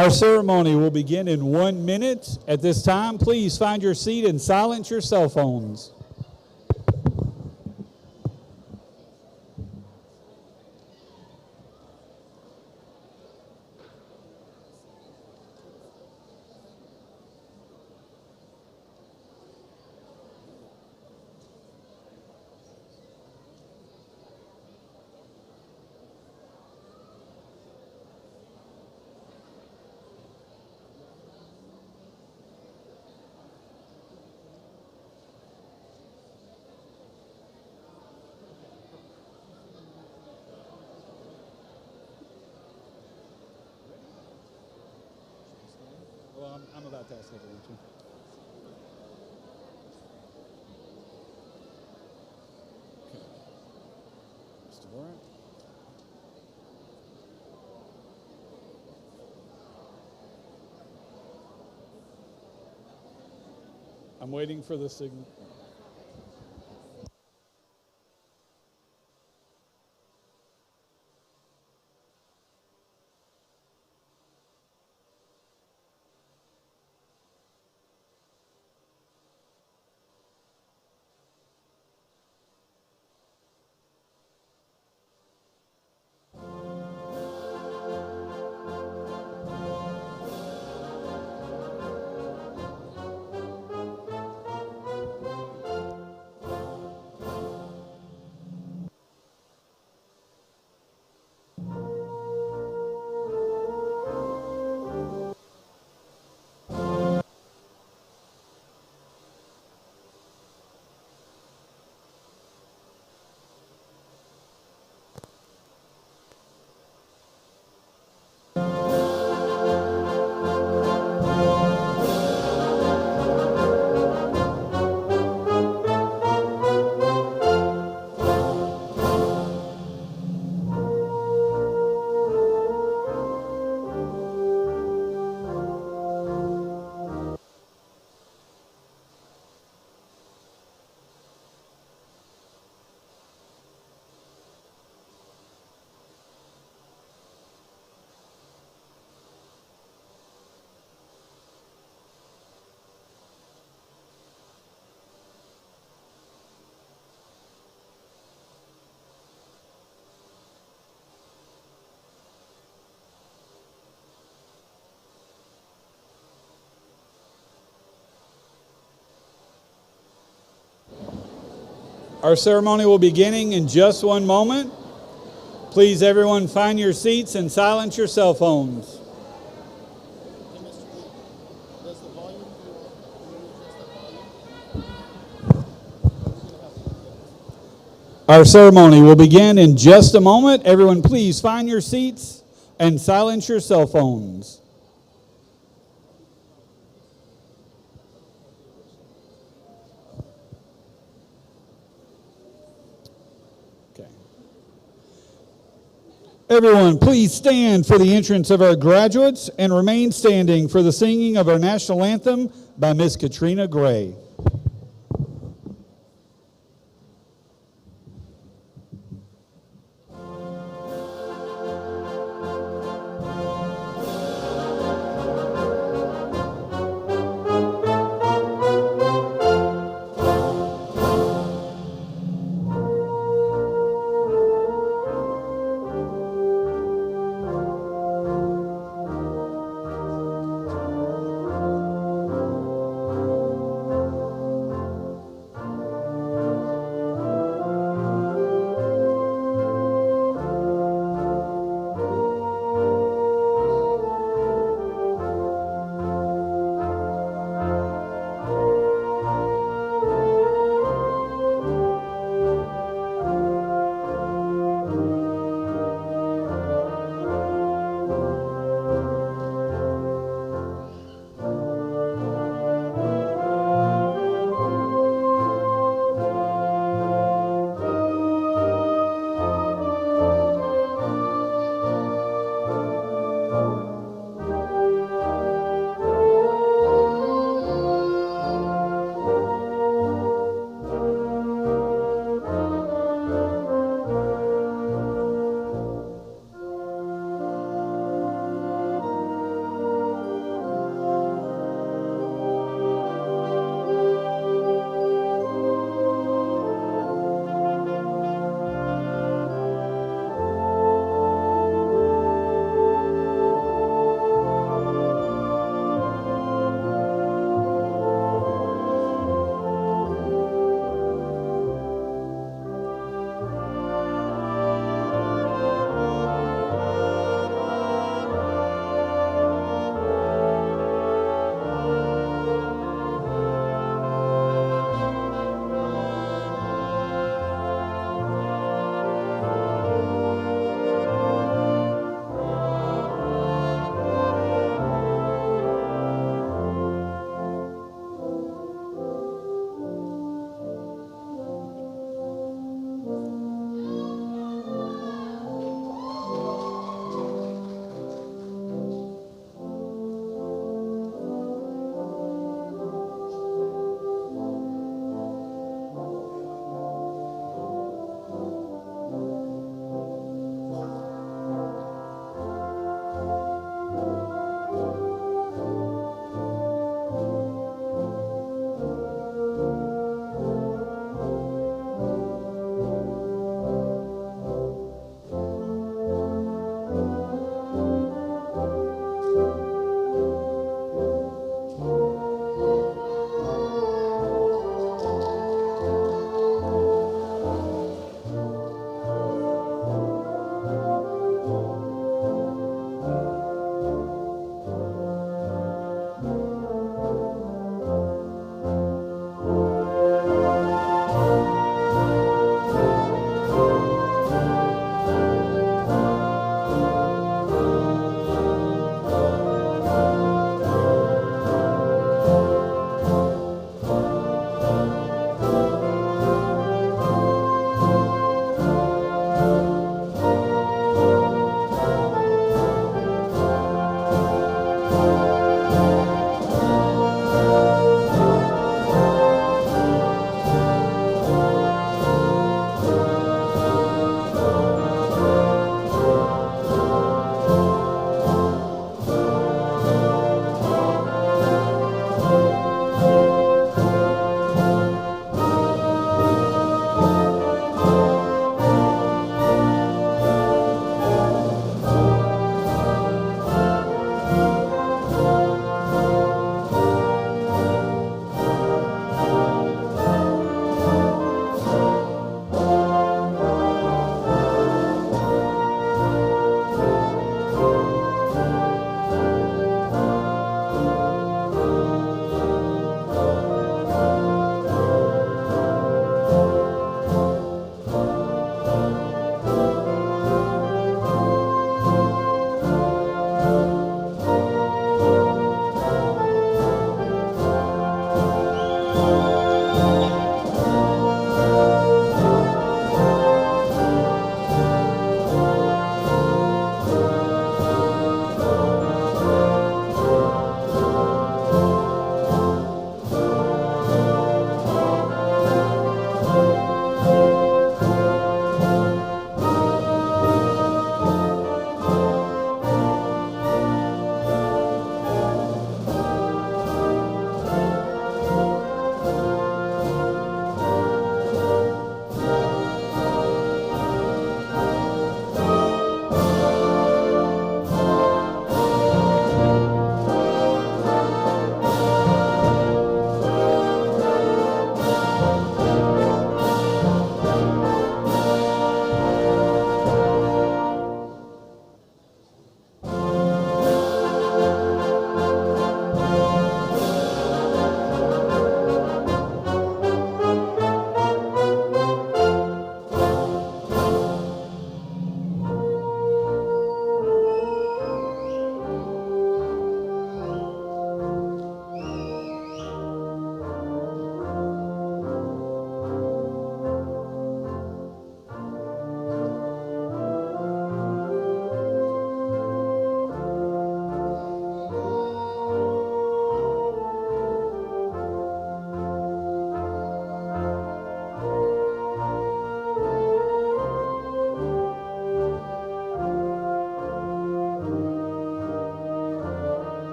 Our ceremony will begin in 1 minute. At this time, please find your seat and silence your cell phones. Well, I'm about to ask everyone. Mr. Warren. I'm waiting for the signal. Our ceremony will be beginning in just 1 moment. Please, everyone, find your seats and silence your cell phones. Our ceremony will begin in just a moment. Everyone, please find your seats and silence your cell phones. Everyone, please stand for the entrance of our graduates and remain standing for the singing of our national anthem by Miss Katrina Gray.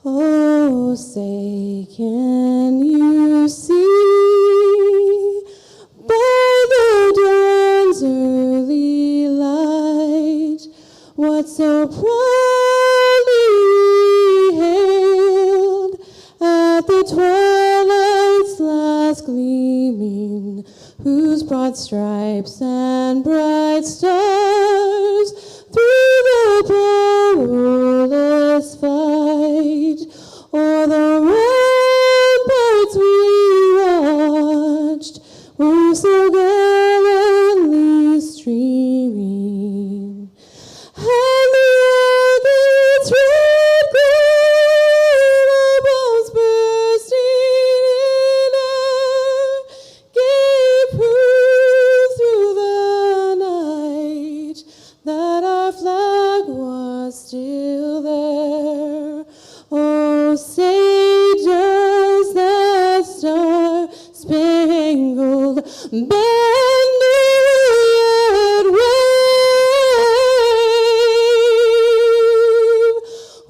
Oh, say, can you see by the dawn's early light what so proudly we hailed at the twilight's last gleaming, whose broad stripes and bright stars through the perilous fight o'er the ramparts we watched were so gallantly streaming, and the rocket's red glare, our bombs bursting in air, gave proof through the night that our flag was still there. Oh, say does that star-spangled banner yet wave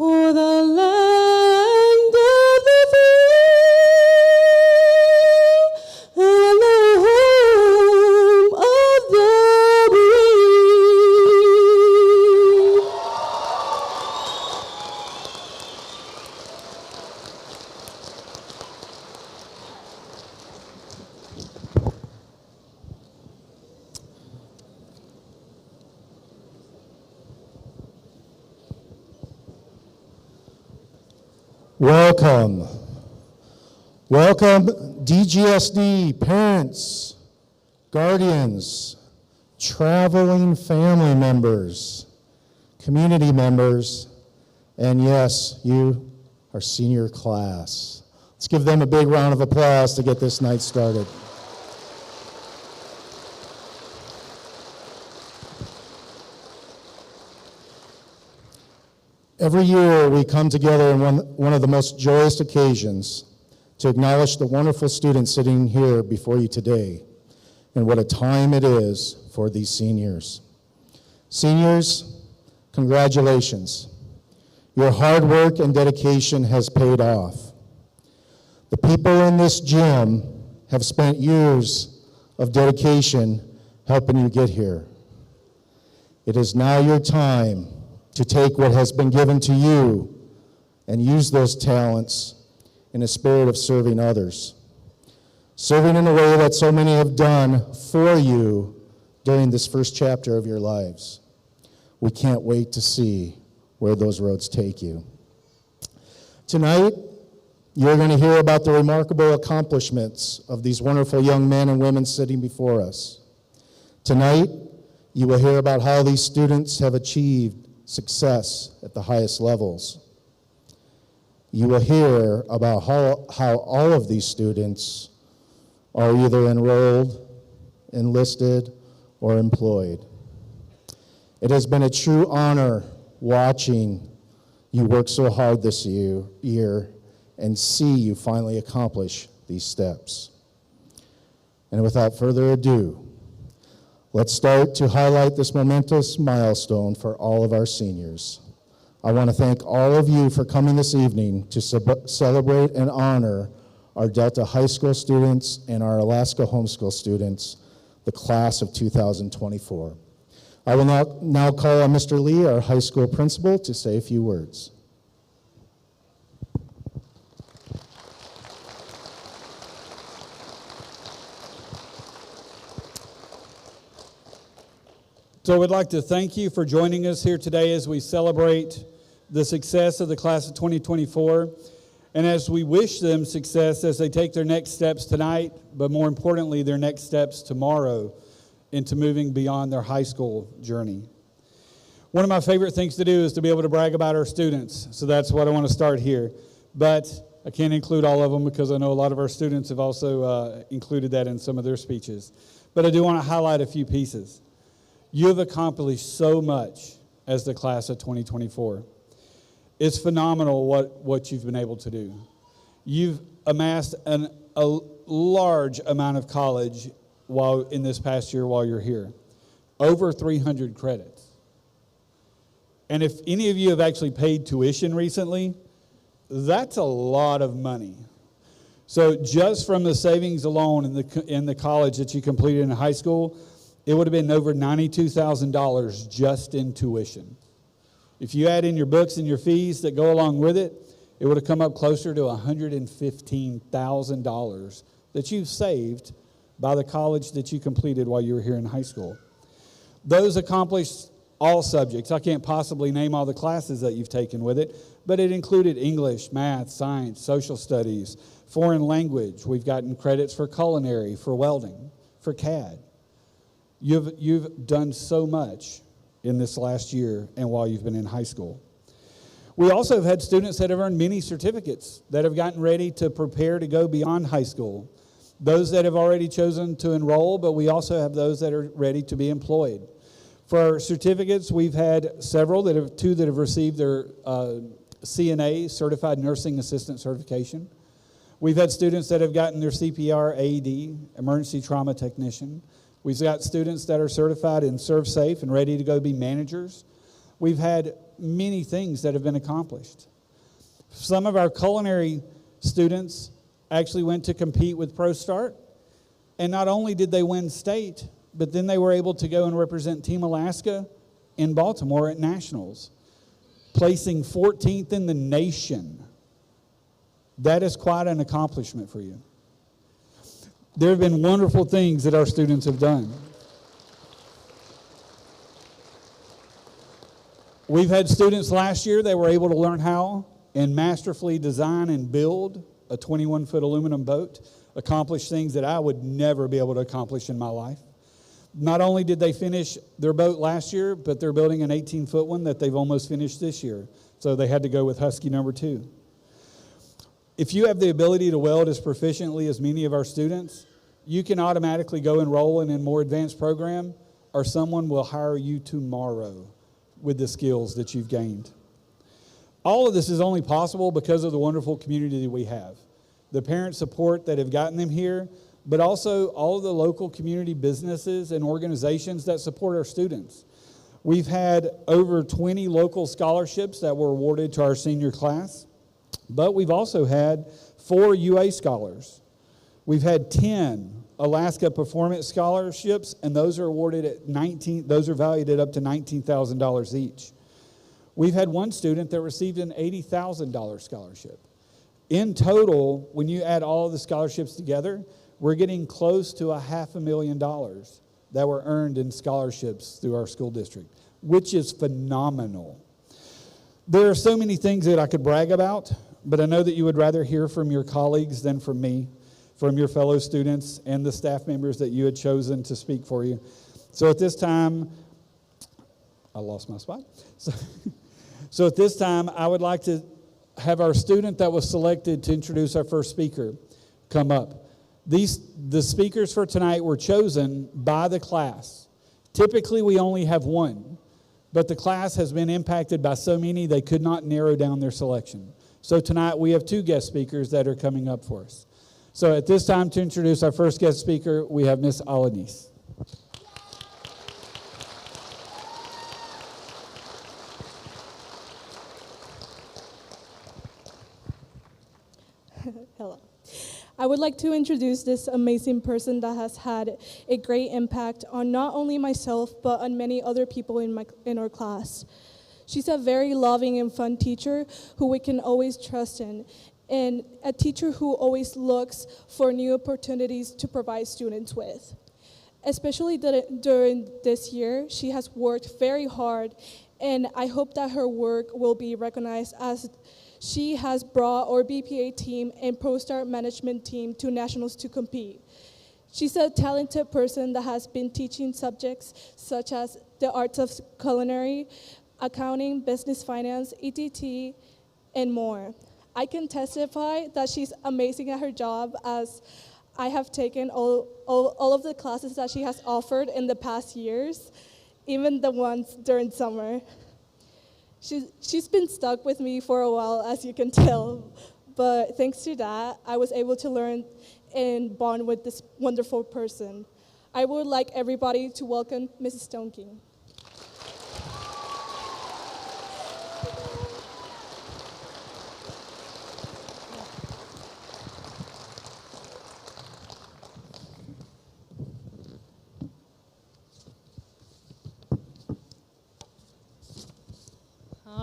o'er the land of the free and the home of the brave? Welcome. Welcome, DGSD parents, guardians, traveling family members, community members, and yes, you, our senior class. Let's give them a big round of applause to get this night started. Every year we come together in one of the most joyous occasions to acknowledge the wonderful students sitting here before you today, and what a time it is for these seniors. Seniors, congratulations. Your hard work and dedication has paid off. The people in this gym have spent years of dedication helping you get here. It is now your time to take what has been given to you and use those talents in a spirit of serving others. Serving in a way that so many have done for you during this first chapter of your lives. We can't wait to see where those roads take you. Tonight, you're going to hear about the remarkable accomplishments of these wonderful young men and women sitting before us. Tonight, you will hear about how these students have achieved success at the highest levels. You will hear about how all of these students are either enrolled, enlisted, or employed. It has been a true honor watching you work so hard this year and see you finally accomplish these steps. And without further ado, let's start to highlight this momentous milestone for all of our seniors. I want to thank all of you for coming this evening to celebrate and honor our Delta High School students and our Alaska Homeschool students, the class of 2024. I will now call on Mr. Lee, our high school principal, to say a few words. So we'd like to thank you for joining us here today as we celebrate the success of the class of 2024, and as we wish them success as they take their next steps tonight, but more importantly, their next steps tomorrow into moving beyond their high school journey. One of my favorite things to do is to be able to brag about our students, so that's what I want to start here. But I can't include all of them because I know a lot of our students have also included that in some of their speeches. But I do want to highlight a few pieces. You have accomplished so much as the class of 2024. It's phenomenal what you've been able to do. You've amassed a large amount of college while in this past year while you're here. Over 300 credits. And if any of you have actually paid tuition recently, That's a lot of money. So just from the savings alone in the college that you completed in high school, it would have been over $92,000 just in tuition. If you add in your books and your fees that go along with it, it would have come up closer to $115,000 that you've saved by the college that you completed while you were here in high school. Those accomplished all subjects. I can't possibly name all the classes that you've taken with it, but it included English, math, science, social studies, foreign language. We've gotten credits for culinary, for welding, for CAD. You've done so much in this last year and while you've been in high school. We also have had students that have earned many certificates that have gotten ready to prepare to go beyond high school. Those that have already chosen to enroll, but we also have those that are ready to be employed. For our certificates, we've had several, two that have received their CNA, Certified Nursing Assistant Certification. We've had students that have gotten their CPR, AED, Emergency Trauma Technician. We've got students that are certified in Serve Safe and ready to go be managers. We've had many things that have been accomplished. Some of our culinary students actually went to compete with ProStart, and not only did they win state, but then they were able to go and represent Team Alaska in Baltimore at Nationals, placing 14th in the nation. That is quite an accomplishment for you. There have been wonderful things that our students have done. We've had students last year that were able to learn how and masterfully design and build a 21-foot aluminum boat, accomplish things that I would never be able to accomplish in my life. Not only did they finish their boat last year, but they're building an 18-foot one that they've almost finished this year. So they had to go with Husky number 2. If you have the ability to weld as proficiently as many of our students, you can automatically go enroll in a more advanced program, or someone will hire you tomorrow with the skills that you've gained. All of this is only possible because of the wonderful community that we have. The parent support that have gotten them here, but also all of the local community businesses and organizations that support our students. We've had over 20 local scholarships that were awarded to our senior class, but we've also had 4 UA scholars. We've had 10 Alaska Performance Scholarships, and those are awarded at those are valued at up to $19,000 each. We've had one student that received an $80,000 scholarship. In total, when you add all of the scholarships together, we're getting close to $500,000 that were earned in scholarships through our school district, which is phenomenal. There are so many things that I could brag about, but I know that you would rather hear from your colleagues than from me, from your fellow students and the staff members that you had chosen to speak for you. So at this time, I lost my spot. So at this time, I would like to have our student that was selected to introduce our first speaker come up. The speakers for tonight were chosen by the class. Typically, we only have one, but the class has been impacted by so many they could not narrow down their selection. So tonight, we have 2 guest speakers that are coming up for us. So at this time, to introduce our first guest speaker, we have Miss Alanis. Hello. I would like to introduce this amazing person that has had a great impact on not only myself, but on many other people in our class. She's a very loving and fun teacher who we can always trust in, and a teacher who always looks for new opportunities to provide students with. Especially during this year, she has worked very hard, and I hope that her work will be recognized as she has brought our BPA team and ProStart management team to nationals to compete. She's a talented person that has been teaching subjects such as the arts of culinary, accounting, business finance, ETT, and more. I can testify that she's amazing at her job, as I have taken all of the classes that she has offered in the past years, even the ones during summer. She's been stuck with me for a while, as you can tell, but thanks to that, I was able to learn and bond with this wonderful person. I would like everybody to welcome Mrs. Stoneking.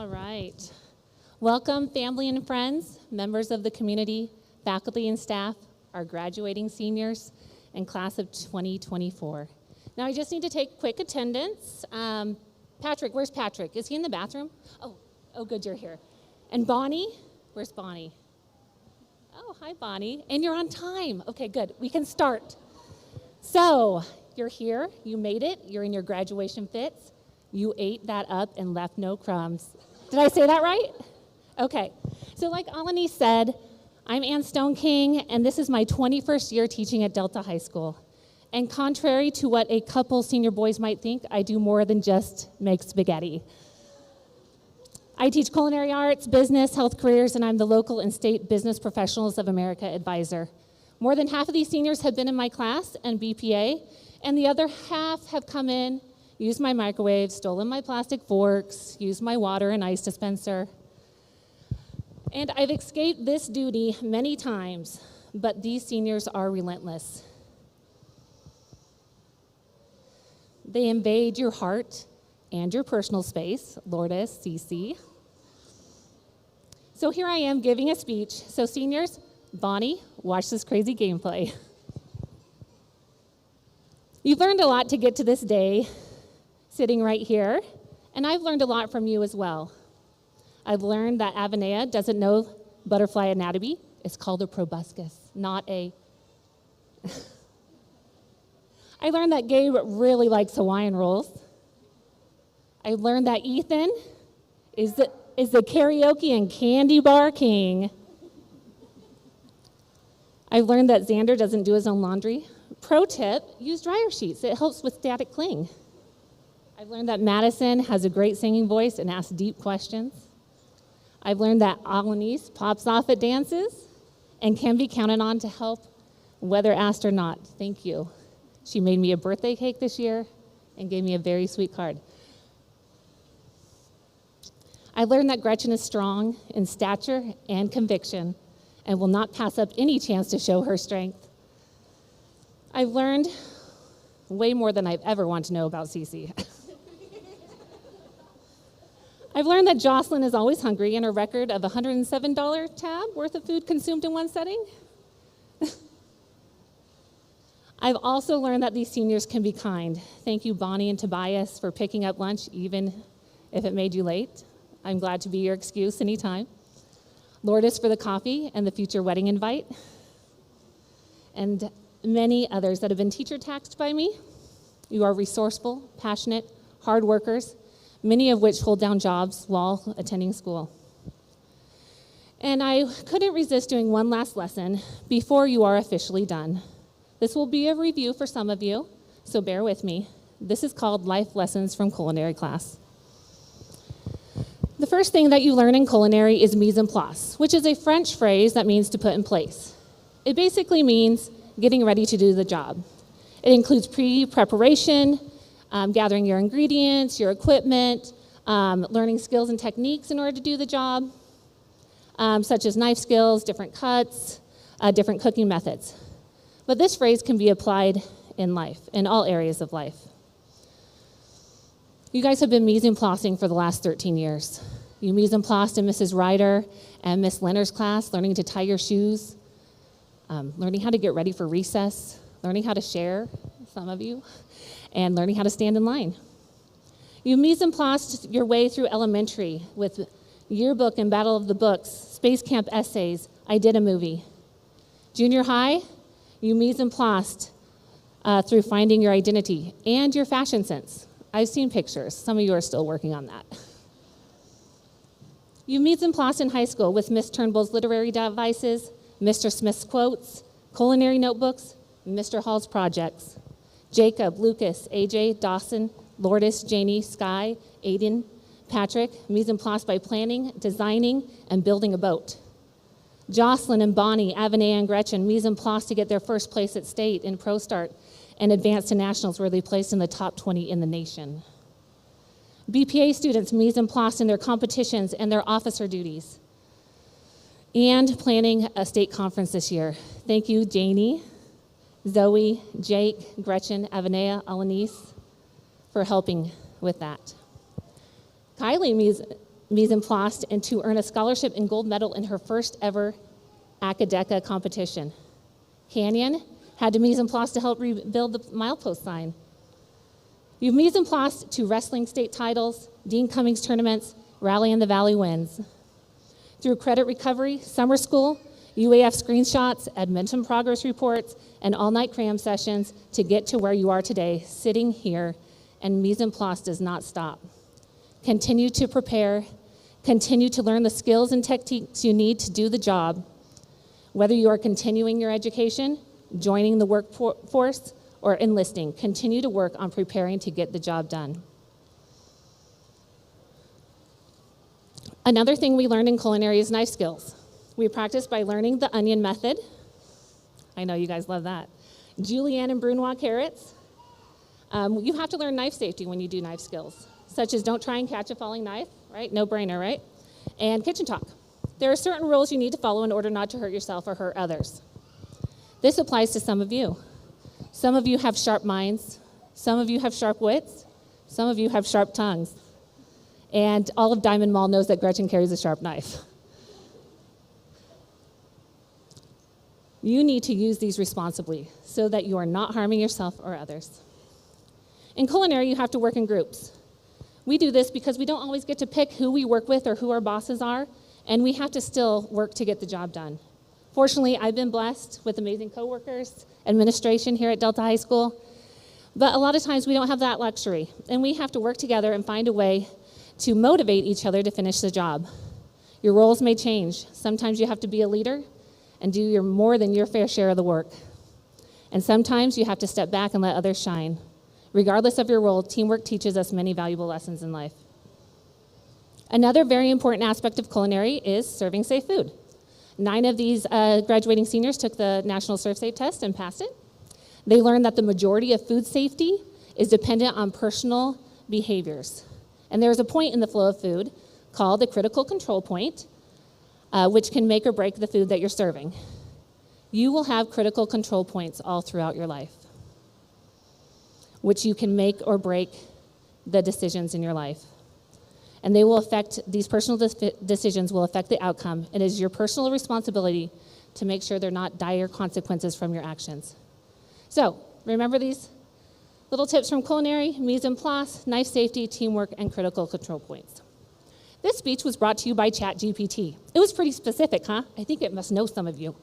All right. Welcome, family and friends, members of the community, faculty and staff, our graduating seniors, and class of 2024. Now, I just need to take quick attendance. Patrick, where's Patrick? Is he in the bathroom? Oh, good, you're here. And Bonnie, where's Bonnie? Oh, hi, Bonnie. And you're on time. Okay, good. We can start. So, you're here. You made it. You're in your graduation fits. You ate that up and left no crumbs. Did I say that right? Okay. So like Alani said, I'm Ann Stone King, and this is my 21st year teaching at Delta High School. And contrary to what a couple senior boys might think, I do more than just make spaghetti. I teach culinary arts, business, health careers, and I'm the local and state Business Professionals of America advisor. More than half of these seniors have been in my class and BPA, and the other half have come in, used my microwave, stolen my plastic forks, used my water and ice dispenser. And I've escaped this duty many times, but these seniors are relentless. They invade your heart and your personal space, Lourdes, Cece. So here I am giving a speech. So seniors, Bonnie, watch this crazy gameplay. You've learned a lot to get to this day, sitting right here, and I've learned a lot from you as well. I've learned that Avenea doesn't know butterfly anatomy. It's called a proboscis, not a... I learned that Gabe really likes Hawaiian rolls. I learned that Ethan is the karaoke and candy bar king. I've learned that Xander doesn't do his own laundry. Pro tip, use dryer sheets. It helps with static cling. I've learned that Madison has a great singing voice and asks deep questions. I've learned that Alanis pops off at dances and can be counted on to help whether asked or not. Thank you. She made me a birthday cake this year and gave me a very sweet card. I learned that Gretchen is strong in stature and conviction and will not pass up any chance to show her strength. I've learned way more than I've ever wanted to know about Cece. I've learned that Jocelyn is always hungry and her record of $107 tab worth of food consumed in one setting. I've also learned that these seniors can be kind. Thank you, Bonnie and Tobias, for picking up lunch, even if it made you late. I'm glad to be your excuse anytime. Lourdes for the coffee and the future wedding invite. And many others that have been teacher taxed by me. You are resourceful, passionate, hard workers, many of which hold down jobs while attending school. And I couldn't resist doing one last lesson before you are officially done. This will be a review for some of you, so bear with me. This is called Life Lessons from Culinary Class. The first thing that you learn in culinary is mise en place, which is a French phrase that means to put in place. It basically means getting ready to do the job. It includes pre-preparation, gathering your ingredients, your equipment, learning skills and techniques in order to do the job, such as knife skills, different cuts, different cooking methods. But this phrase can be applied in life, in all areas of life. You guys have been mise en placing for the last 13 years. You mise en placed in Mrs. Ryder and Miss Leonard's class, learning to tie your shoes, learning how to get ready for recess, learning how to share, some of you, and learning how to stand in line. You mise en placed your way through elementary with yearbook and Battle of the Books, Space Camp essays, I Did a Movie. Junior high, you mise en placed through finding your identity and your fashion sense. I've seen pictures. Some of you are still working on that. You mise en placed in high school with Miss Turnbull's literary devices, Mr. Smith's quotes, culinary notebooks, Mr. Hall's projects. Jacob, Lucas, AJ, Dawson, Lourdes, Janie, Sky, Aiden, Patrick, mise en place by planning, designing, and building a boat. Jocelyn and Bonnie, Avenea and Gretchen, mise en place to get their first place at state in Pro Start and advance to nationals where they placed in the top 20 in the nation. BPA students mise en place in their competitions and their officer duties. And planning a state conference this year. Thank you, Janie, Zoe, Jake, Gretchen, Avenea, Alanis, for helping with that. Kylie mise en place and to earn a scholarship and gold medal in her first ever Acadeka competition. Canyon had to mise en place to help rebuild the milepost sign. You've mise en place to wrestling state titles, Dean Cummings tournaments, Rally in the Valley wins. Through credit recovery, summer school, UAF screenshots, Edmonton progress reports, and all-night cram sessions to get to where you are today, sitting here, and mise en place does not stop. Continue to prepare, continue to learn the skills and techniques you need to do the job. Whether you are continuing your education, joining the workforce, or enlisting, continue to work on preparing to get the job done. Another thing we learned in culinary is knife skills. We practiced by learning the onion method. I know you guys love that. Julienne and Brunoise carrots. You have to learn knife safety when you do knife skills, such as don't try and catch a falling knife, right? No brainer, right? And kitchen talk. There are certain rules you need to follow in order not to hurt yourself or hurt others. This applies to some of you. Some of you have sharp minds. Some of you have sharp wits. Some of you have sharp tongues. And all of Diamond Mall knows that Gretchen carries a sharp knife. You need to use these responsibly so that you are not harming yourself or others. In culinary, you have to work in groups. We do this because we don't always get to pick who we work with or who our bosses are, and we have to still work to get the job done. Fortunately, I've been blessed with amazing coworkers, administration here at Delta High School, but a lot of times we don't have that luxury, and we have to work together and find a way to motivate each other to finish the job. Your roles may change. Sometimes you have to be a leader and do more than your fair share of the work. And sometimes you have to step back and let others shine. Regardless of your role, teamwork teaches us many valuable lessons in life. Another very important aspect of culinary is serving safe food. 9 of these graduating seniors took the National Serve Safe test and passed it. They learned that the majority of food safety is dependent on personal behaviors. And there's a point in the flow of food called the critical control point, which can make or break the food that you're serving. You will have critical control points all throughout your life, which you can make or break the decisions in your life. And they will affect, these personal decisions will affect the outcome. It is your personal responsibility to make sure they're not dire consequences from your actions. So, remember these little tips from culinary, mise en place, knife safety, teamwork, and critical control points. This speech was brought to you by ChatGPT. It was pretty specific, huh? I think it must know some of you.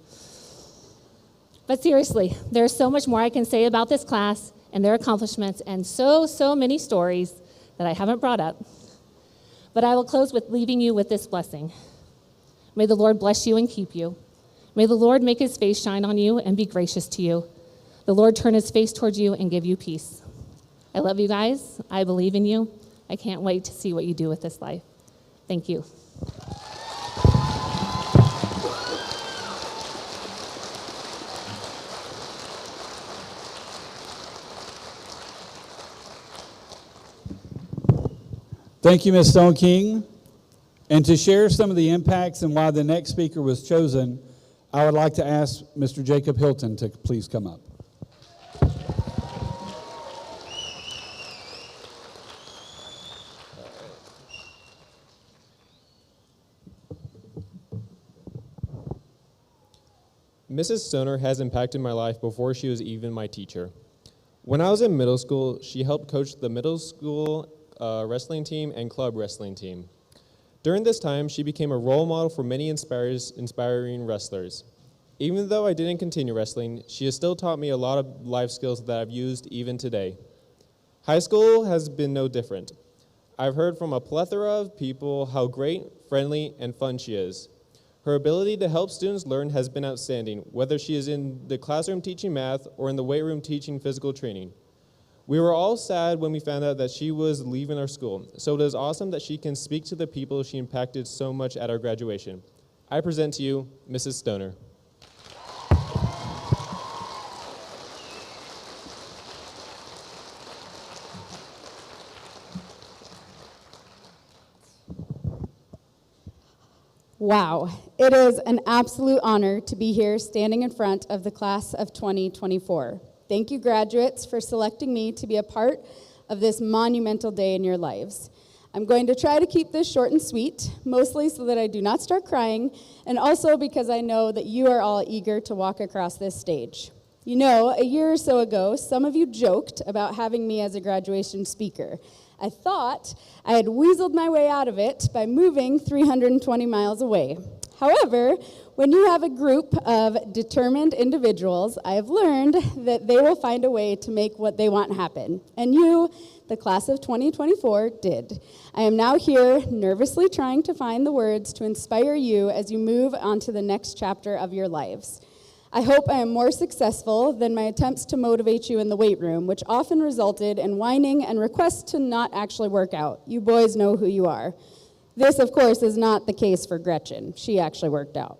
But seriously, there's so much more I can say about this class and their accomplishments and so many stories that I haven't brought up. But I will close with leaving you with this blessing. May the Lord bless you and keep you. May the Lord make his face shine on you and be gracious to you. The Lord turn his face towards you and give you peace. I love you guys. I believe in you. I can't wait to see what you do with this life. Thank you. Thank you, Ms. Stone King. And to share some of the impacts and why the next speaker was chosen, I would like to ask Mr. Jacob Hilton to please come up. Mrs. Stoner has impacted my life before she was even my teacher. When I was in middle school, she helped coach the middle school wrestling team and club wrestling team. During this time, she became a role model for many inspiring wrestlers. Even though I didn't continue wrestling, she has still taught me a lot of life skills that I've used even today. High school has been no different. I've heard from a plethora of people how great, friendly, and fun she is. Her ability to help students learn has been outstanding, whether she is in the classroom teaching math or in the weight room teaching physical training. We were all sad when we found out that she was leaving our school, so it is awesome that she can speak to the people she impacted so much at our graduation. I present to you, Mrs. Stoner. Wow, it is an absolute honor to be here standing in front of the class of 2024. Thank you, graduates, for selecting me to be a part of this monumental day in your lives. I'm going to try to keep this short and sweet, mostly so that I do not start crying, and also because I know that you are all eager to walk across this stage. You know, a year or so ago, some of you joked about having me as a graduation speaker. I thought I had weaseled my way out of it by moving 320 miles away. However, when you have a group of determined individuals, I have learned that they will find a way to make what they want happen. And you, the class of 2024, did. I am now here nervously trying to find the words to inspire you as you move on to the next chapter of your lives. I hope I am more successful than my attempts to motivate you in the weight room, which often resulted in whining and requests to not actually work out. You boys know who you are. This, of course, is not the case for Gretchen. She actually worked out.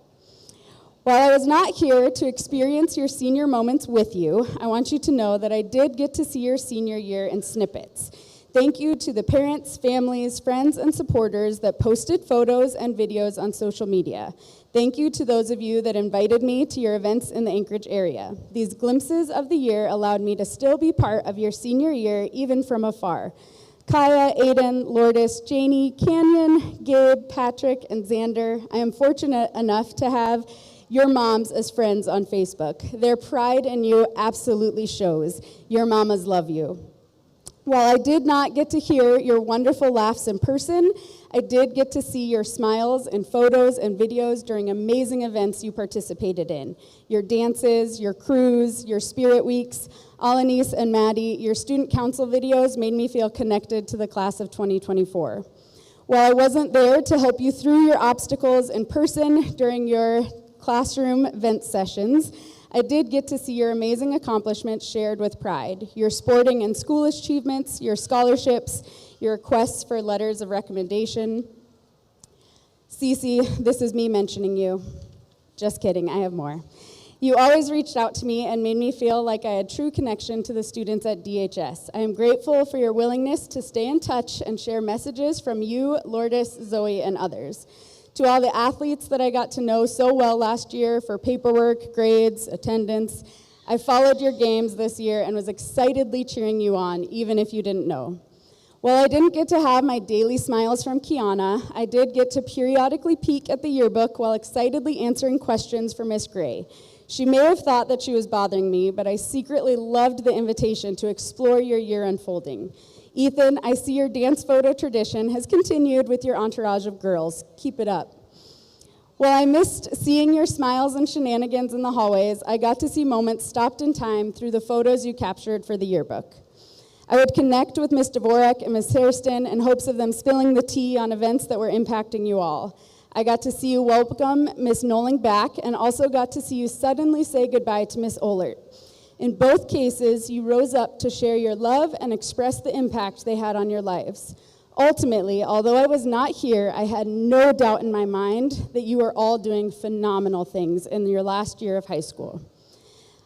While I was not here to experience your senior moments with you, I want you to know that I did get to see your senior year in snippets. Thank you to the parents, families, friends, and supporters that posted photos and videos on social media. Thank you to those of you that invited me to your events in the Anchorage area. These glimpses of the year allowed me to still be part of your senior year, even from afar. Kaya, Aiden, Lourdes, Janie, Canyon, Gabe, Patrick, and Xander, I am fortunate enough to have your moms as friends on Facebook. Their pride in you absolutely shows. Your mamas love you. While I did not get to hear your wonderful laughs in person, I did get to see your smiles in photos and videos during amazing events you participated in. Your dances, your crews, your spirit weeks, Alanis and Maddie, your student council videos made me feel connected to the class of 2024. While I wasn't there to help you through your obstacles in person during your classroom event sessions, I did get to see your amazing accomplishments shared with pride, your sporting and school achievements, your scholarships, your requests for letters of recommendation. Cece, this is me mentioning you. Just kidding, I have more. You always reached out to me and made me feel like I had true connection to the students at DHS. I am grateful for your willingness to stay in touch and share messages from you, Lourdes, Zoe, and others. To all the athletes that I got to know so well last year for paperwork, grades, attendance, I followed your games this year and was excitedly cheering you on, even if you didn't know. While I didn't get to have my daily smiles from Kiana, I did get to periodically peek at the yearbook while excitedly answering questions for Miss Gray. She may have thought that she was bothering me, but I secretly loved the invitation to explore your year unfolding. Ethan, I see your dance photo tradition has continued with your entourage of girls. Keep it up. While I missed seeing your smiles and shenanigans in the hallways, I got to see moments stopped in time through the photos you captured for the yearbook. I would connect with Ms. Dvorak and Ms. Hairston in hopes of them spilling the tea on events that were impacting you all. I got to see you welcome Ms. Noling back and also got to see you suddenly say goodbye to Ms. Ohlert. In both cases, you rose up to share your love and express the impact they had on your lives. Ultimately, although I was not here, I had no doubt in my mind that you are all doing phenomenal things in your last year of high school.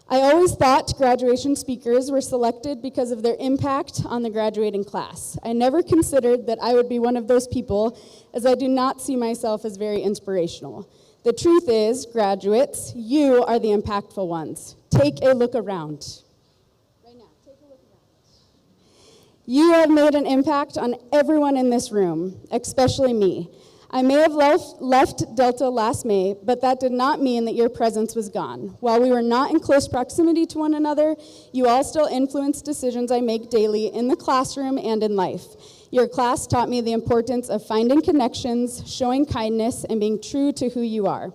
I always thought graduation speakers were selected because of their impact on the graduating class. I never considered that I would be one of those people, as I do not see myself as very inspirational. The truth is, graduates, you are the impactful ones. Take a look around. Right now, take a look around. You have made an impact on everyone in this room, especially me. I may have left Delta last May, but that did not mean that your presence was gone. While we were not in close proximity to one another, you all still influence decisions I make daily in the classroom and in life. Your class taught me the importance of finding connections, showing kindness, and being true to who you are.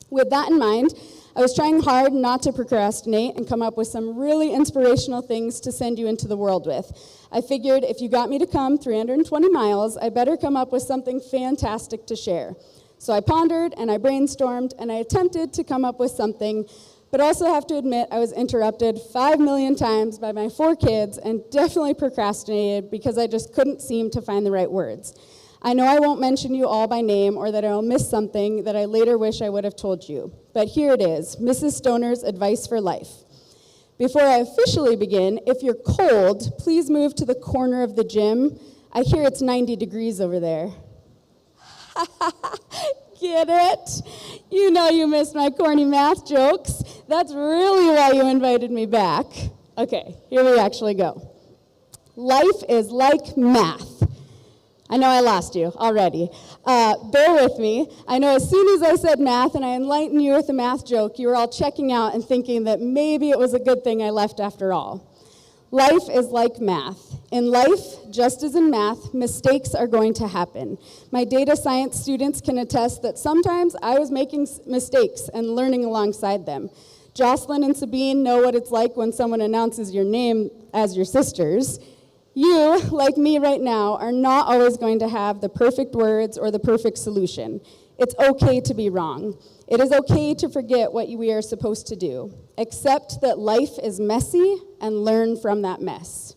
With that in mind, I was trying hard not to procrastinate and come up with some really inspirational things to send you into the world with. I figured if you got me to come 320 miles, I better come up with something fantastic to share. So I pondered and I brainstormed and I attempted to come up with something, but also have to admit I was interrupted 5 million times by my 4 kids and definitely procrastinated because I just couldn't seem to find the right words. I know I won't mention you all by name or that I'll miss something that I later wish I would have told you. But here it is, Mrs. Stoner's advice for life. Before I officially begin, if you're cold, please move to the corner of the gym. I hear it's 90 degrees over there. Get it? You know you missed my corny math jokes. That's really why you invited me back. Okay, here we actually go. Life is like math. I know I lost you already. Bear with me. I know as soon as I said math and I enlightened you with a math joke, you were all checking out and thinking that maybe it was a good thing I left after all. Life is like math. In life, just as in math, mistakes are going to happen. My data science students can attest that sometimes I was making mistakes and learning alongside them. Jocelyn and Sabine know what it's like when someone announces your name as your sisters. You, like me right now, are not always going to have the perfect words or the perfect solution. It's okay to be wrong. It is okay to forget what we are supposed to do. Accept that life is messy and learn from that mess.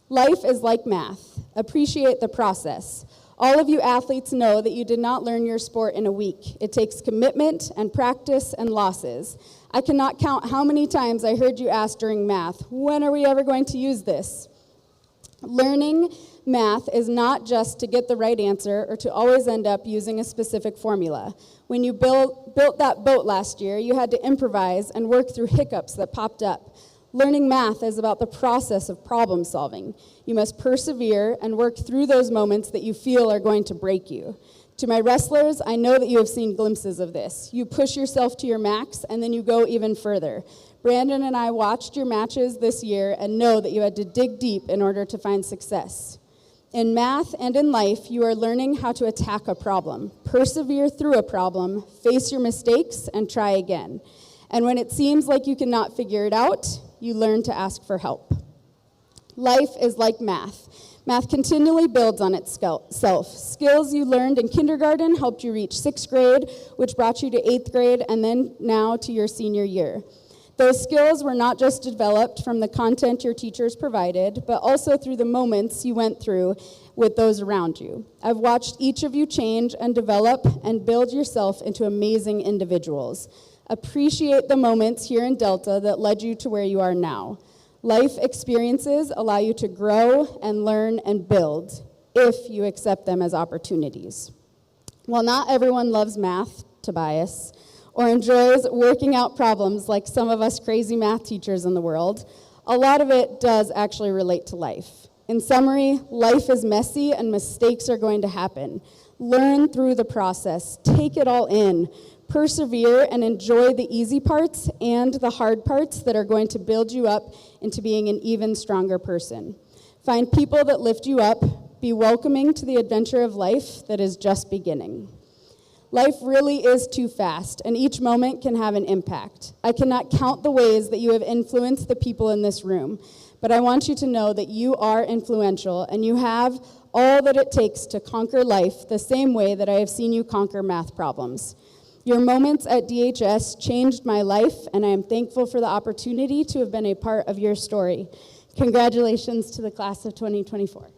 Life is like math. Appreciate the process. All of you athletes know that you did not learn your sport in a week. It takes commitment and practice and losses. I cannot count how many times I heard you ask during math, when are we ever going to use this? Learning math is not just to get the right answer or to always end up using a specific formula. When you built that boat last year, you had to improvise and work through hiccups that popped up. Learning math is about the process of problem solving. You must persevere and work through those moments that you feel are going to break you. To my wrestlers, I know that you have seen glimpses of this. You push yourself to your max and then you go even further. Brandon and I watched your matches this year and know that you had to dig deep in order to find success. In math and in life, you are learning how to attack a problem, persevere through a problem, face your mistakes, and try again. And when it seems like you cannot figure it out, you learn to ask for help. Life is like math. Math continually builds on itself. Skills you learned in kindergarten helped you reach 6th grade, which brought you to 8th grade, and then now to your senior year. Those skills were not just developed from the content your teachers provided, but also through the moments you went through with those around you. I've watched each of you change and develop and build yourself into amazing individuals. Appreciate the moments here in Delta that led you to where you are now. Life experiences allow you to grow and learn and build if you accept them as opportunities. While not everyone loves math, Tobias, or enjoys working out problems like some of us crazy math teachers in the world, a lot of it does actually relate to life. In summary, life is messy and mistakes are going to happen. Learn through the process, take it all in, persevere and enjoy the easy parts and the hard parts that are going to build you up into being an even stronger person. Find people that lift you up, be welcoming to the adventure of life that is just beginning. Life really is too fast, and each moment can have an impact. I cannot count the ways that you have influenced the people in this room, but I want you to know that you are influential, and you have all that it takes to conquer life the same way that I have seen you conquer math problems. Your moments at DHS changed my life, and I am thankful for the opportunity to have been a part of your story. Congratulations to the class of 2024.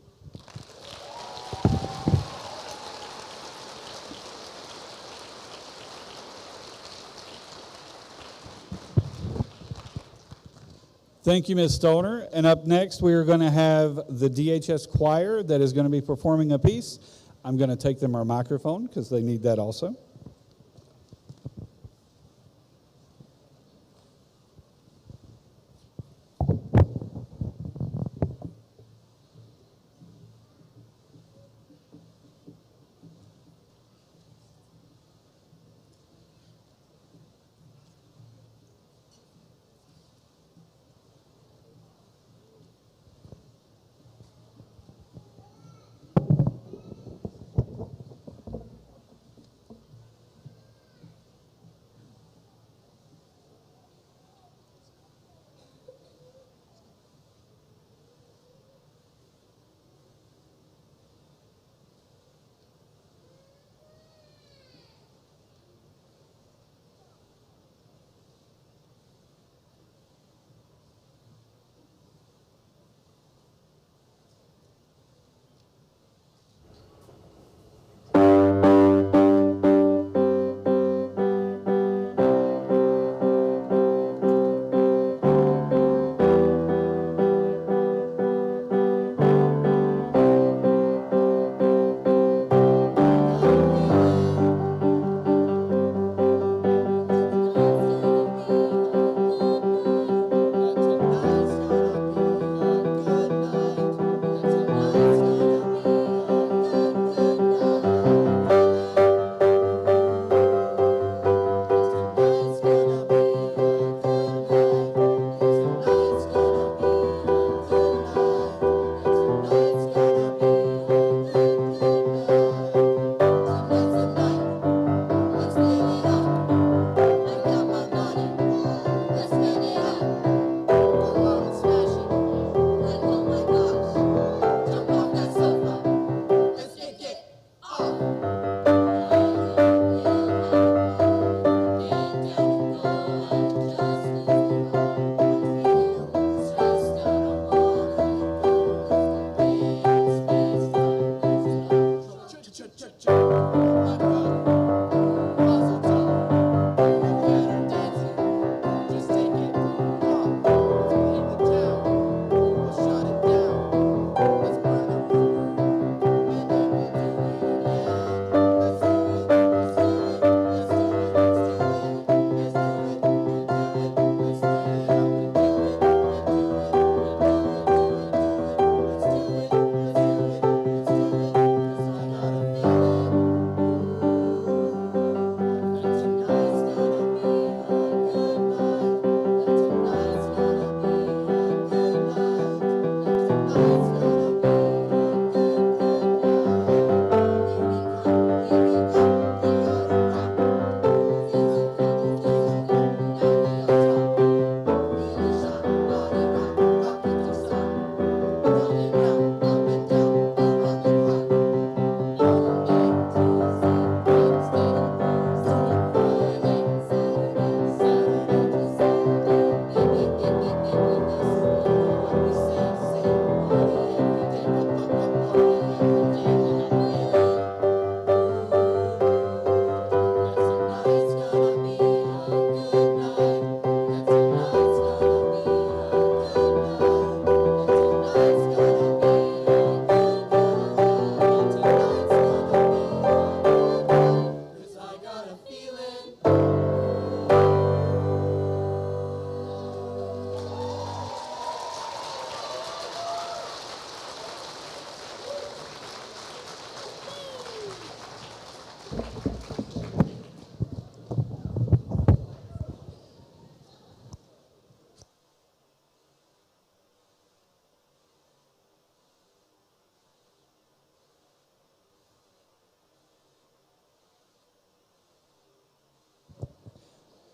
Thank you, Ms. Stoner. And up next, we are going to have the DHS choir that is going to be performing a piece. I'm going to take them our microphone because they need that also.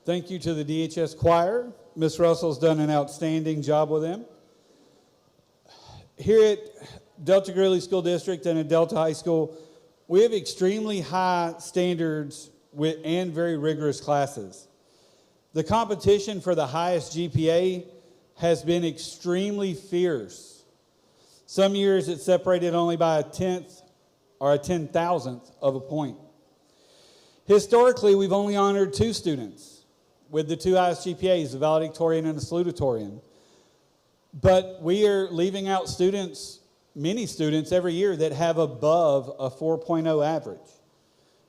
Thank you to the DHS choir. Ms. Russell's done an outstanding job with them. Here at Delta Greeley School District and at Delta High School, we have extremely high standards and very rigorous classes. The competition for the highest GPA has been extremely fierce. Some years it's separated only by a tenth or a 10,000th of a point. Historically, we've only honored 2 students with the 2 highest GPAs, the valedictorian and the salutatorian. But we are leaving out students, many students every year that have above a 4.0 average,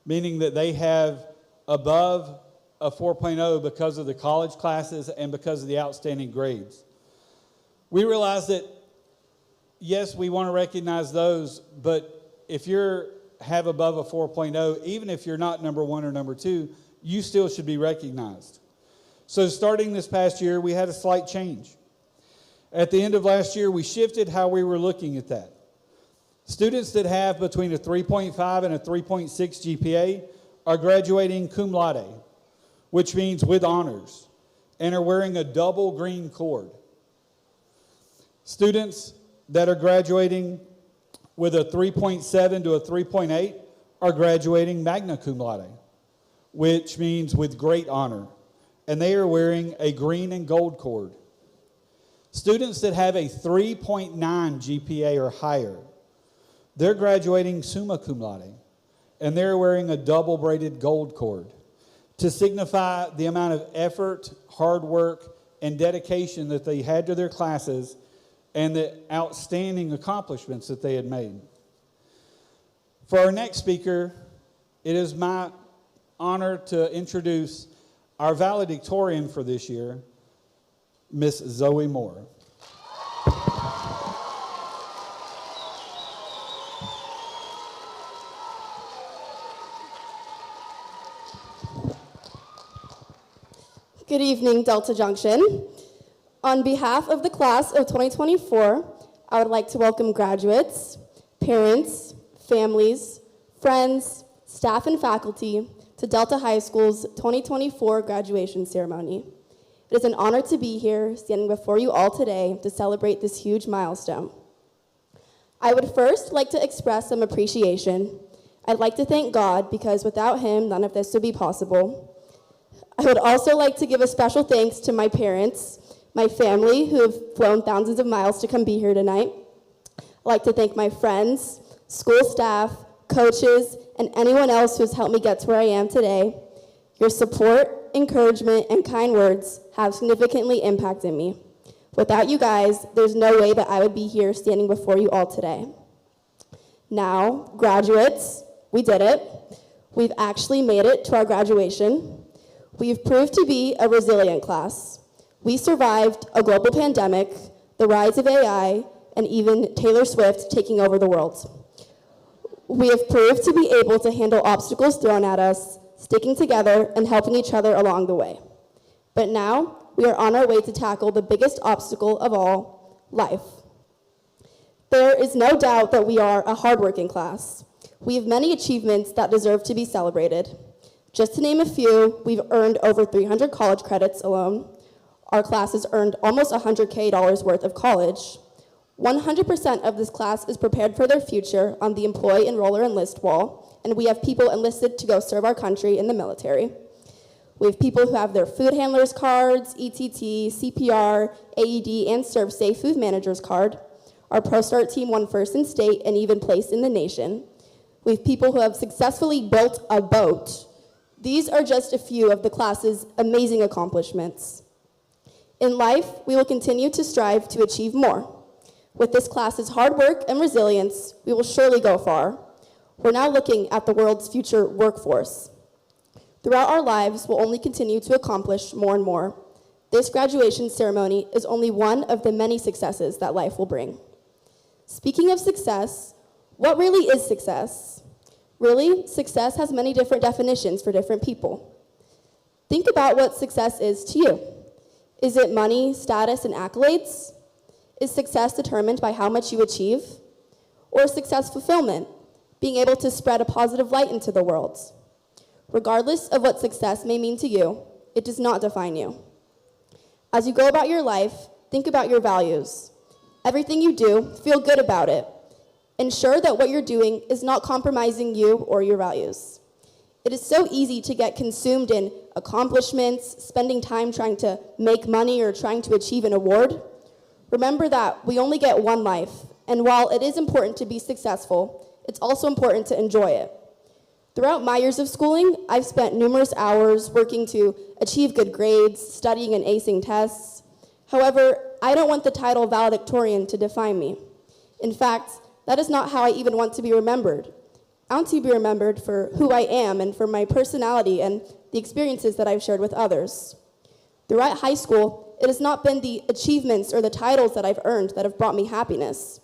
meaning that they have above a 4.0 because of the college classes and because of the outstanding grades. We realize that, yes, we want to recognize those, but if you have above a 4.0, even if you're not number 1 or number 2, you still should be recognized. So starting this past year, we had a slight change. At the end of last year, we shifted how we were looking at that. Students that have between a 3.5 and a 3.6 GPA are graduating cum laude, which means with honors, and are wearing a double green cord. Students that are graduating with a 3.7 to a 3.8 are graduating magna cum laude, which means with great honor, and they are wearing a green and gold cord. Students that have a 3.9 GPA or higher, they're graduating summa cum laude, and they're wearing a double braided gold cord to signify the amount of effort, hard work, and dedication that they had to their classes and the outstanding accomplishments that they had made. For our next speaker, it is my honor to introduce our valedictorian for this year, Miss Zoe Moore. Good evening, Delta Junction. On behalf of the class of 2024, I would like to welcome graduates, parents, families, friends, staff, and faculty to Delta High School's 2024 graduation ceremony. It is an honor to be here, standing before you all today to celebrate this huge milestone. I would first like to express some appreciation. I'd like to thank God because without Him, none of this would be possible. I would also like to give a special thanks to my parents, my family who have flown thousands of miles to come be here tonight. I'd like to thank my friends, school staff, coaches, and anyone else who has helped me get to where I am today. Your support, encouragement, and kind words have significantly impacted me. Without you guys, there's no way that I would be here standing before you all today. Now, graduates, we did it. We've actually made it to our graduation. We've proved to be a resilient class. We survived a global pandemic, the rise of AI, and even Taylor Swift taking over the world. We have proved to be able to handle obstacles thrown at us, sticking together and helping each other along the way. But now, we are on our way to tackle the biggest obstacle of all, life. There is no doubt that we are a hardworking class. We have many achievements that deserve to be celebrated. Just to name a few, we've earned over 300 college credits alone. Our class has earned almost $100K worth of college. 100% of this class is prepared for their future on the employee enroller enlist wall, and we have people enlisted to go serve our country in the military. We have people who have their food handlers cards, ETT, CPR, AED, and ServSafe food manager's card. Our Pro Start team won first in state and even placed in the nation. We have people who have successfully built a boat. These are just a few of the class's amazing accomplishments. In life, we will continue to strive to achieve more. With this class's hard work and resilience, we will surely go far. We're now looking at the world's future workforce. Throughout our lives, we'll only continue to accomplish more and more. This graduation ceremony is only one of the many successes that life will bring. Speaking of success, what really is success? Really, success has many different definitions for different people. Think about what success is to you. Is it money, status, and accolades? Is success determined by how much you achieve? Or success fulfillment, being able to spread a positive light into the world? Regardless of what success may mean to you, It does not define you. As you go about your life, think about your values. Everything you do, feel good about it. Ensure that what you're doing is not compromising you or your values. It is so easy to get consumed in accomplishments, spending time trying to make money or trying to achieve an award. Remember that we only get one life, and while it is important to be successful, it's also important to enjoy it. Throughout my years of schooling, I've spent numerous hours working to achieve good grades, studying and acing tests. However, I don't want the title valedictorian to define me. In fact, that is not how I even want to be remembered. I want to be remembered for who I am and for my personality and the experiences that I've shared with others. Throughout high school, it has not been the achievements or the titles that I've earned that have brought me happiness.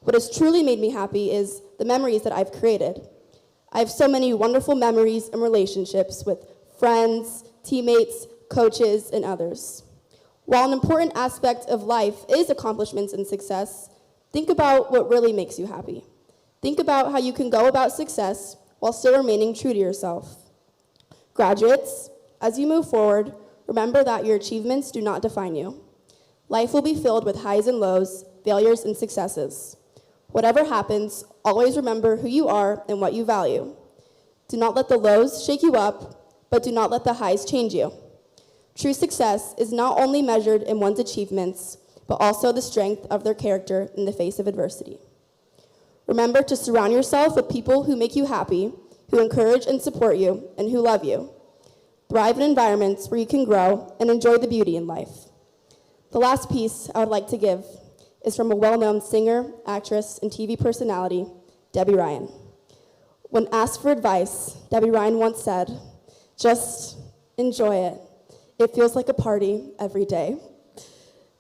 What has truly made me happy is the memories that I've created. I have so many wonderful memories and relationships with friends, teammates, coaches, and others. While an important aspect of life is accomplishments and success, think about what really makes you happy. Think about how you can go about success while still remaining true to yourself. Graduates, as you move forward, remember that your achievements do not define you. Life will be filled with highs and lows, failures and successes. Whatever happens, always remember who you are and what you value. Do not let the lows shake you up, but do not let the highs change you. True success is not only measured in one's achievements, but also the strength of their character in the face of adversity. Remember to surround yourself with people who make you happy, who encourage and support you, and who love you. Thrive in environments where you can grow and enjoy the beauty in life. The last piece I would like to give is from a well-known singer, actress, and TV personality, Debbie Ryan. When asked for advice, Debbie Ryan once said, "Just enjoy it. It feels like a party every day."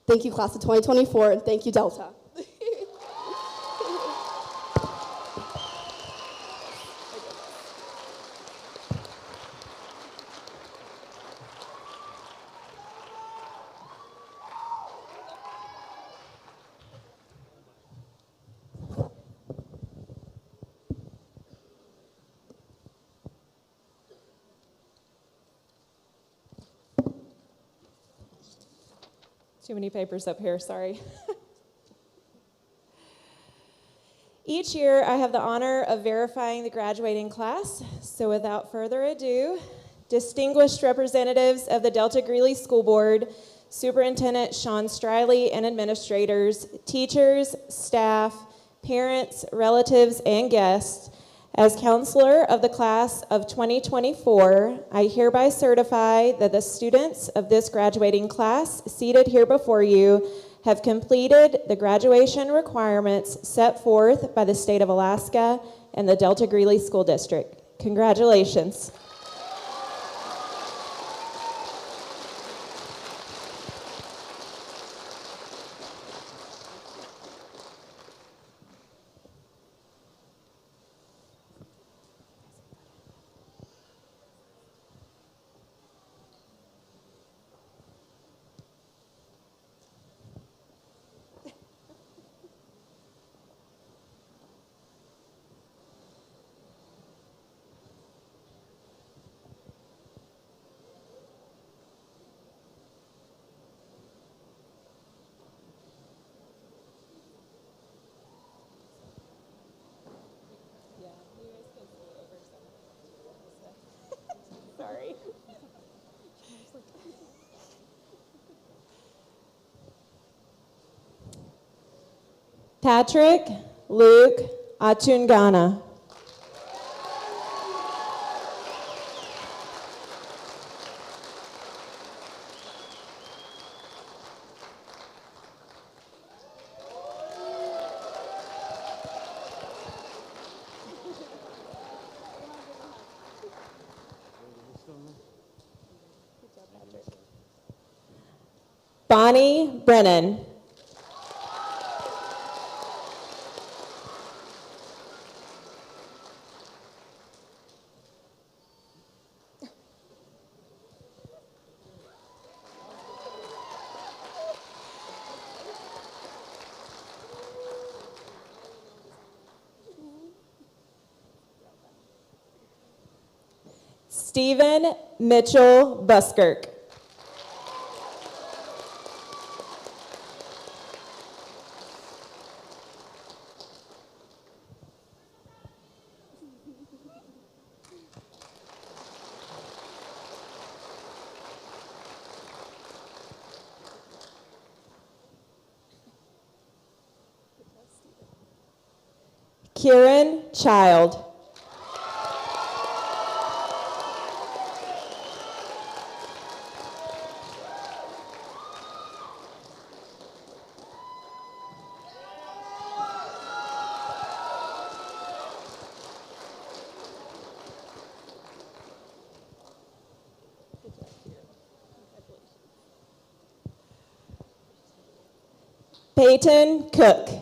Thank you, class of 2024, and thank you, Delta. Too many papers up here, sorry. Each year, I have the honor of verifying the graduating class. So without further ado, distinguished representatives of the Delta Greeley School Board, Superintendent Sean Striley, and administrators, teachers, staff, parents, relatives, and guests, as counselor of the class of 2024, I hereby certify that the students of this graduating class seated here before you have completed the graduation requirements set forth by the state of Alaska and the Delta Greeley School District. Congratulations. Sorry. Patrick Luke Atungana. Bonnie Brennan. Stephen Mitchell Buskirk. Kieran Child. Peyton Cook.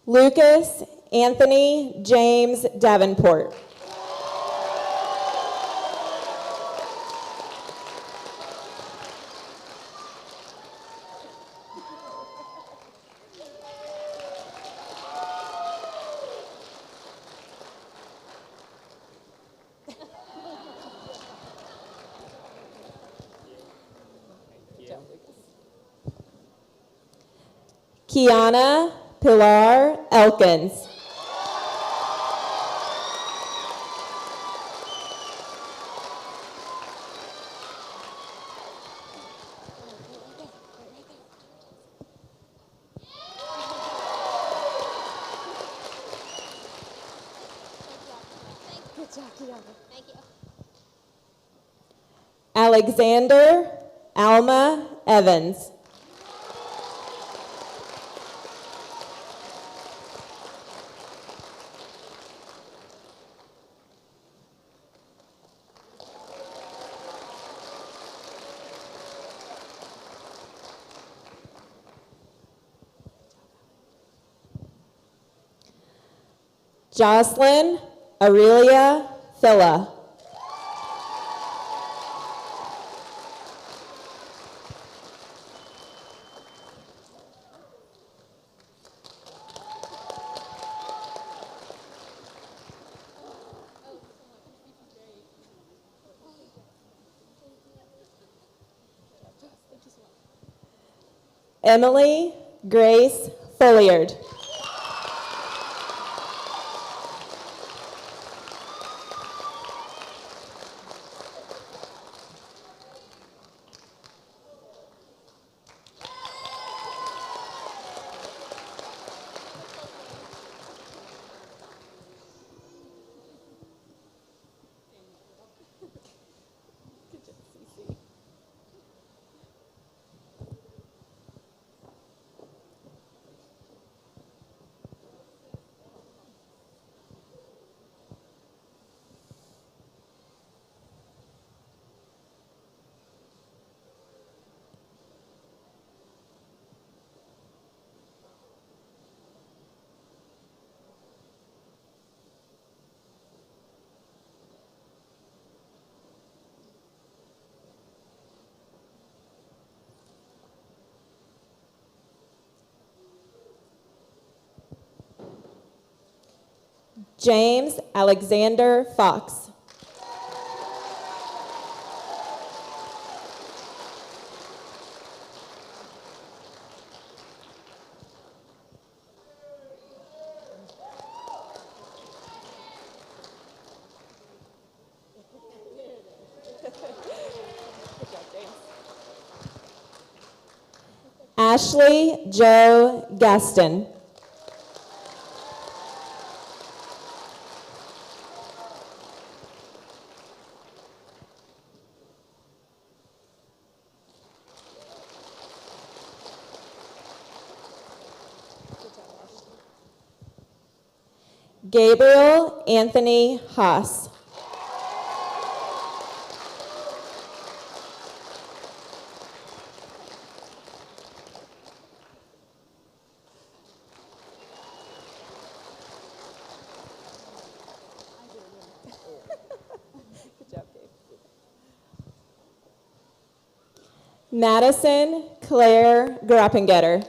Lucas Anthony James Davenport. Kiana Pilar Elkins. Alexander Alma Evans. Jocelyn Aurelia Thilla. Emily Grace Folliard. James Alexander Fox. Ashley Joe Gaston. Gabriel Anthony Haas. Madison Claire Grappengetter.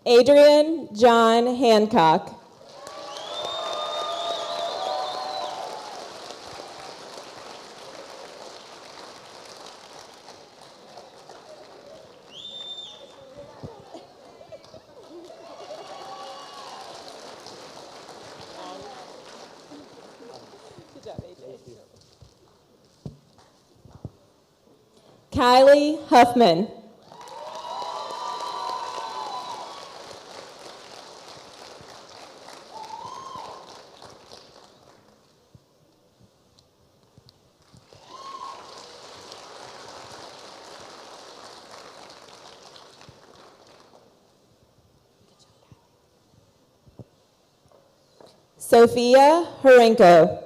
Adrian John Hancock. Kylie Huffman. Sophia Horenko.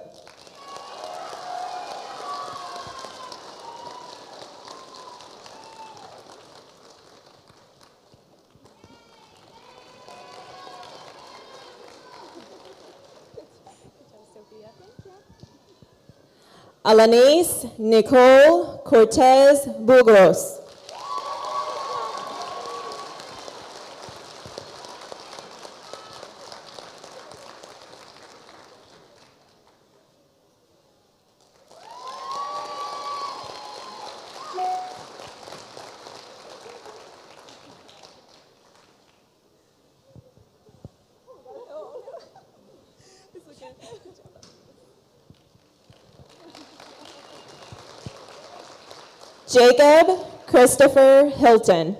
Alanis Nicole Cortez Bugros. Jacob Christopher Hilton.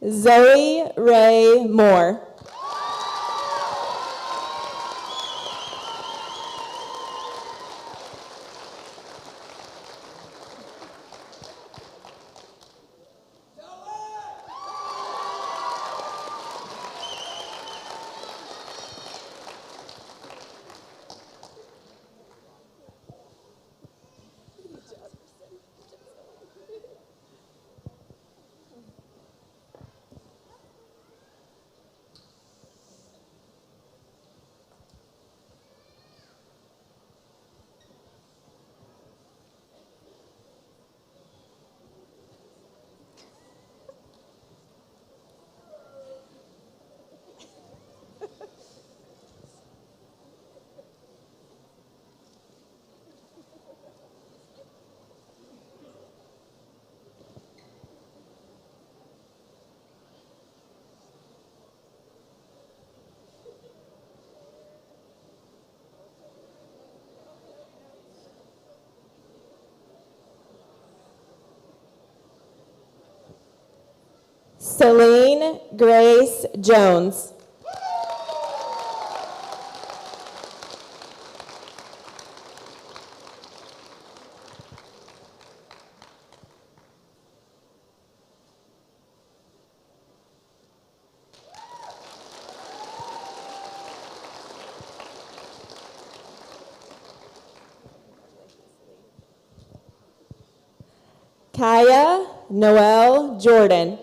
Zoe Ray Moore. Celine Grace Jones. Kaya Noel Jordan.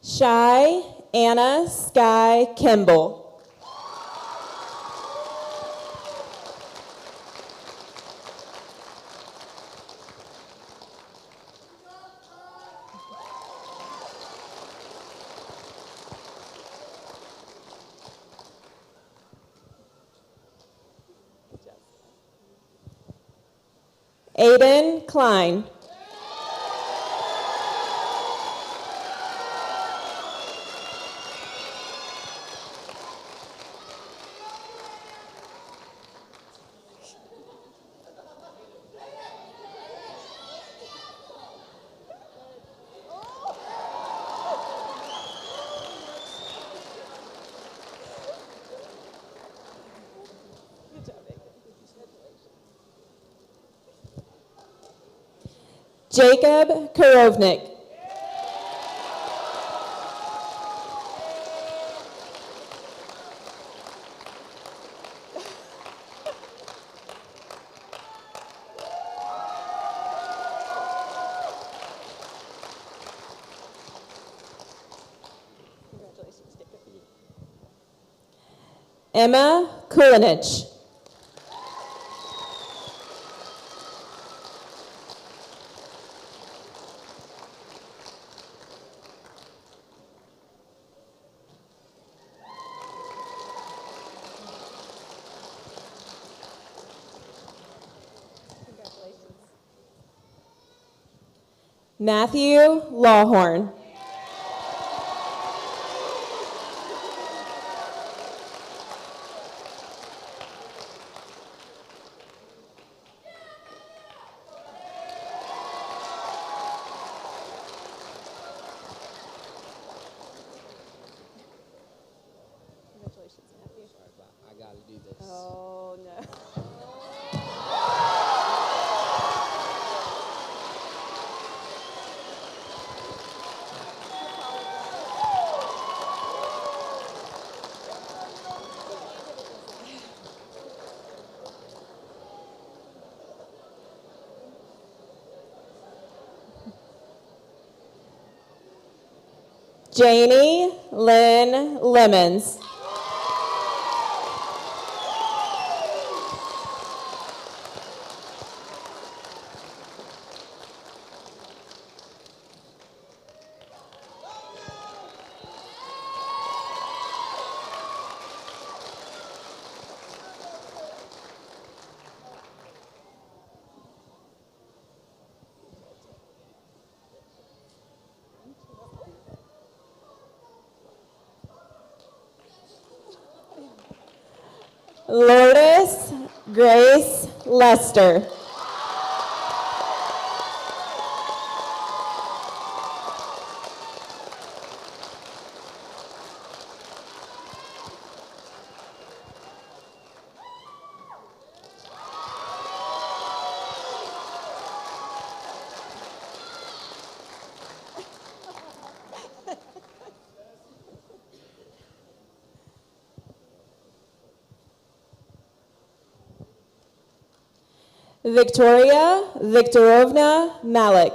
Shy Anna Sky Kimball. Aiden Klein. Jacob Korovnik. Emma Kulinich. Matthew Lawhorn. I gotta do this. Oh, no. Janie Lynn Lemons. Lourdes Grace Lester. Victoria Viktorovna Malik.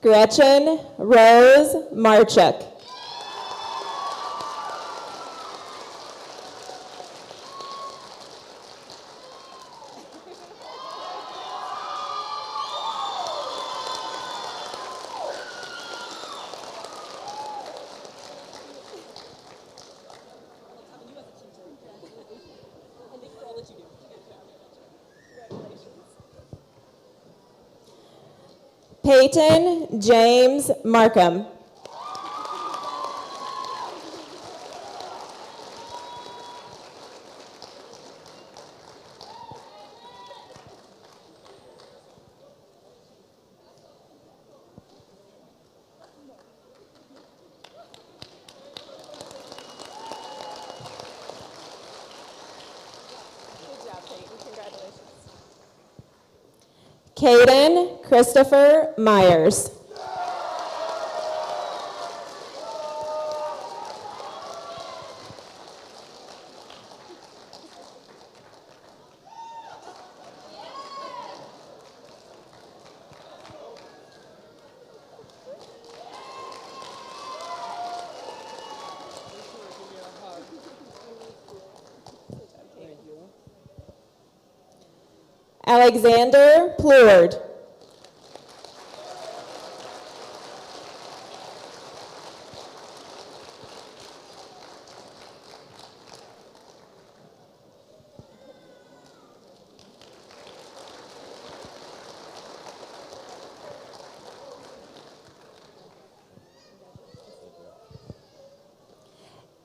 Gretchen Rose Marchuk. Peyton James Markham. Caden Christopher Myers. Alexander Plord.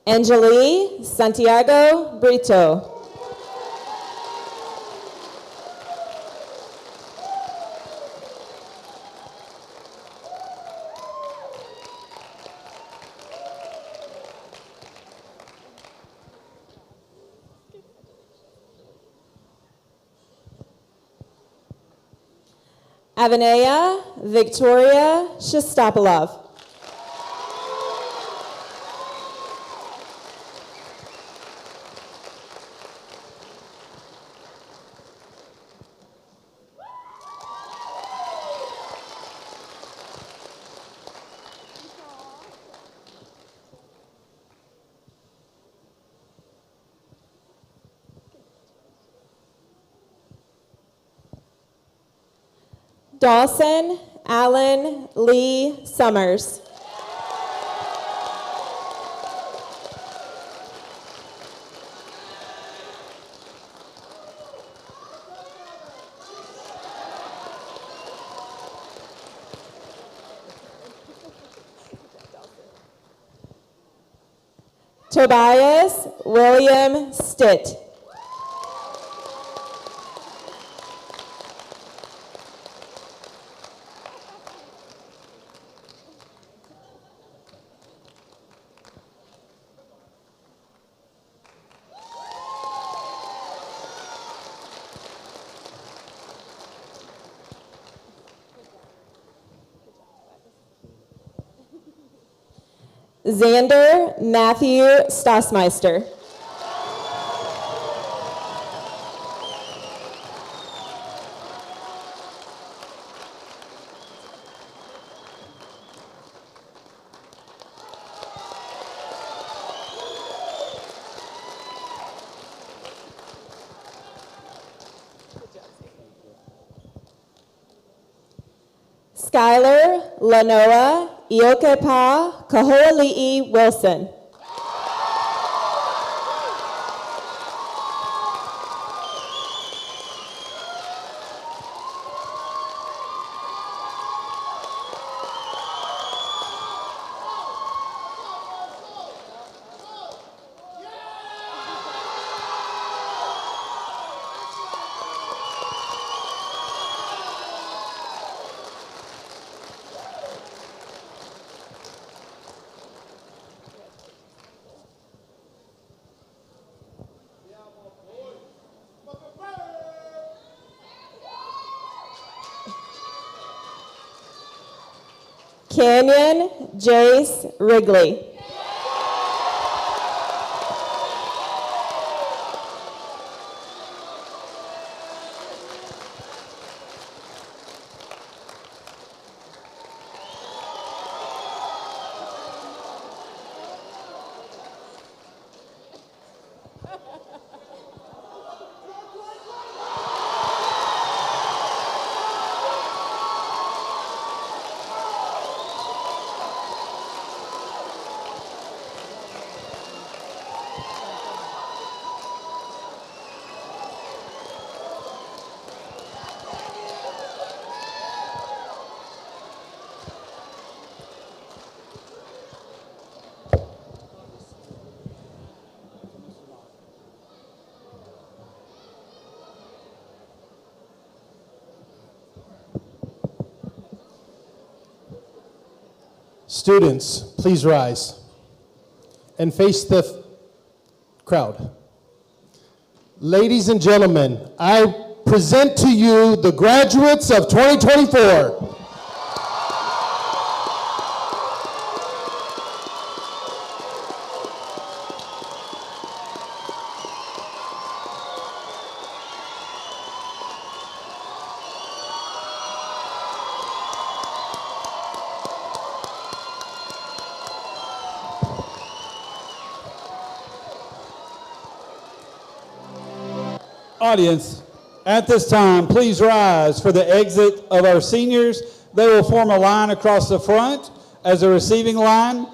Angeli Santiago Brito. Avanea Victoria Shestopolov. Dawson Allen Lee Summers. Tobias William Stitt. Xander Matthew Stossmeister. Skylar Lanoa Iokepa Kahoali'i Wilson. Canyon Jace Wrigley. Students, please rise and face the crowd. Ladies and gentlemen, I present to you the graduates of 2024. Audience, At this time, please rise for the exit of our seniors. They will form a line across the front as a receiving line.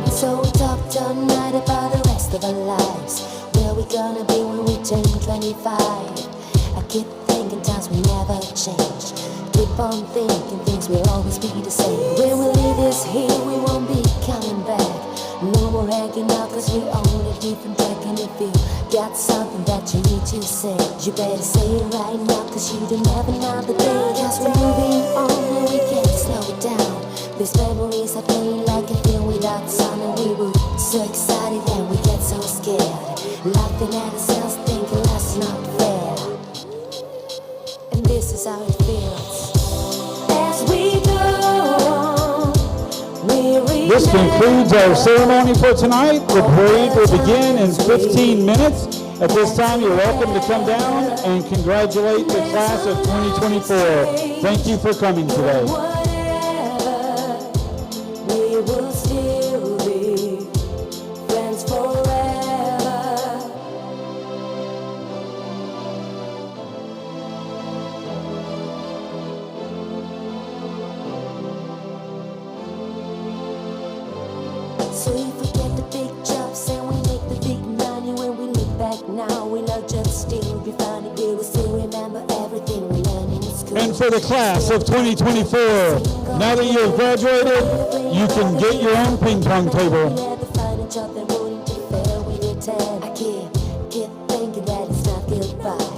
So we talked all night about the rest of our lives. Where we gonna be when we turn 25? I keep thinking times will never change. Keep on thinking things will always be the same. When we leave this here, we won't be coming back. No more hanging out cause we own a different track. And if you got something that you need to say, you better say it right now cause you don't have another day. Cause we're moving on and we can't slow it down. These memories are playing like a film without sound. And we were so excited and we get so scared, laughing at ourselves thinking that's not fair. And this is how it feels as we go on. This concludes our ceremony for tonight. The parade will begin in 15 minutes. At this time, you're welcome to come down and congratulate the class of 2024. Thank you for coming today. We will still be friends forever. So if we get the big jobs and we make the big money, when we look back now, we'll not just still be funny. We will still remember everything we learned in school. And for the class of 2024, now that you have graduated, you can get your own ping pong table.